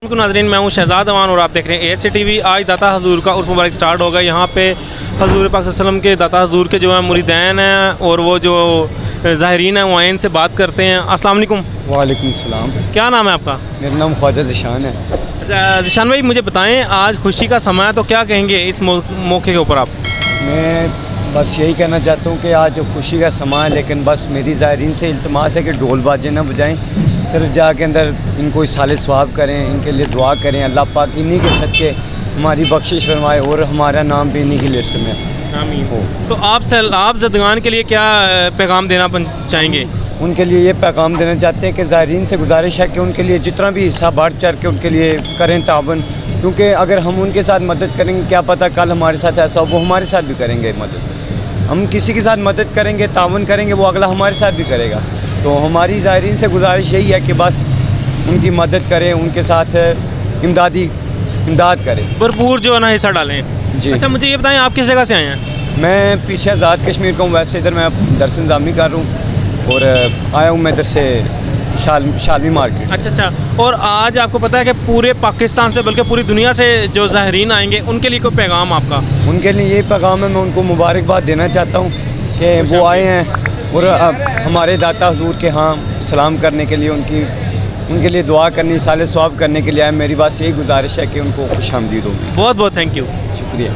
नाज़रीन, मैं हूँ शहजाद अमान और आप देख रहे हैं ASA TV। आज दाता हजूर का उर्स मुबारक स्टार्ट होगा। यहाँ पे हजूर पाक सल्लल्लाहु अलैहि वसल्लम के दाता हजूर के जो है मुरीदैन हैं और वो जो ज़ाहिरीन हैं वो आए इनसे बात करते हैं। अस्सलाम वालेकुम। वालेकुम सलाम। क्या नाम है आपका? मेरा नाम ख्वाजा ज़िशान है। अच्छा ज़िशान भाई, मुझे बताएं आज खुशी का समय है तो क्या कहेंगे इस मौके के ऊपर आप? मैं बस यही कहना चाहता हूँ कि आज जो खुशी का समय है, लेकिन बस मेरी ज़ाहिरीन से इल्तमास है कि ढोल बाजे ना बजाएं, सिर्फ जाके अंदर इनको इसाले सवाब करें, इनके लिए दुआ करें। अल्लाह पाक इन्हीं के सदके हमारी बख्शिश फरमाए और हमारा नाम भी इन्हीं की लिस्ट में आमीन हो। तो आप ज़दगान के लिए क्या पैगाम देना चाहेंगे? उनके लिए ये पैगाम देना चाहते हैं कि ज़ाहिरीन से गुजारिश है कि उनके लिए जितना भी हिस्सा बढ़ चढ़ के उनके लिए करें तावन, क्योंकि अगर हम उनके साथ मदद करेंगे क्या पता कल हमारे साथ ऐसा हो, वो हमारे साथ भी करेंगे मदद। हम किसी के साथ मदद करेंगे, तावन करेंगे, वो अगला हमारे साथ भी करेगा। तो हमारी ज़ाहिरीन से गुजारिश यही है कि बस उनकी मदद करें, उनके साथ इमदाद करें, भरपूर जो है ना हिस्सा डालें जी। अच्छा मुझे ये बताएं आप किस जगह से आए हैं? मैं पीछे आज़ाद कश्मीर का हूँ, वैसे इधर मैं दरस इंतज़ामी कर रहा हूँ और आया हूँ मैं इधर से शालमी मार्केट। अच्छा। और आज आपको पता है कि पूरे पाकिस्तान से बल्कि पूरी दुनिया से जो ज़ाहिरीन आएंगे उनके लिए कोई पैगाम आपका? उनके लिए ये पैगाम है, मैं उनको मुबारकबाद देना चाहता हूँ कि वो आए हैं और हमारे दाता हुजूर के यहाँ सलाम करने के लिए, उनके लिए दुआ करनी, साले सवाब करने के लिए आए। मेरी बात यही गुजारिश है कि उनको खुश आमदीद हो। बहुत बहुत थैंक यू, शुक्रिया।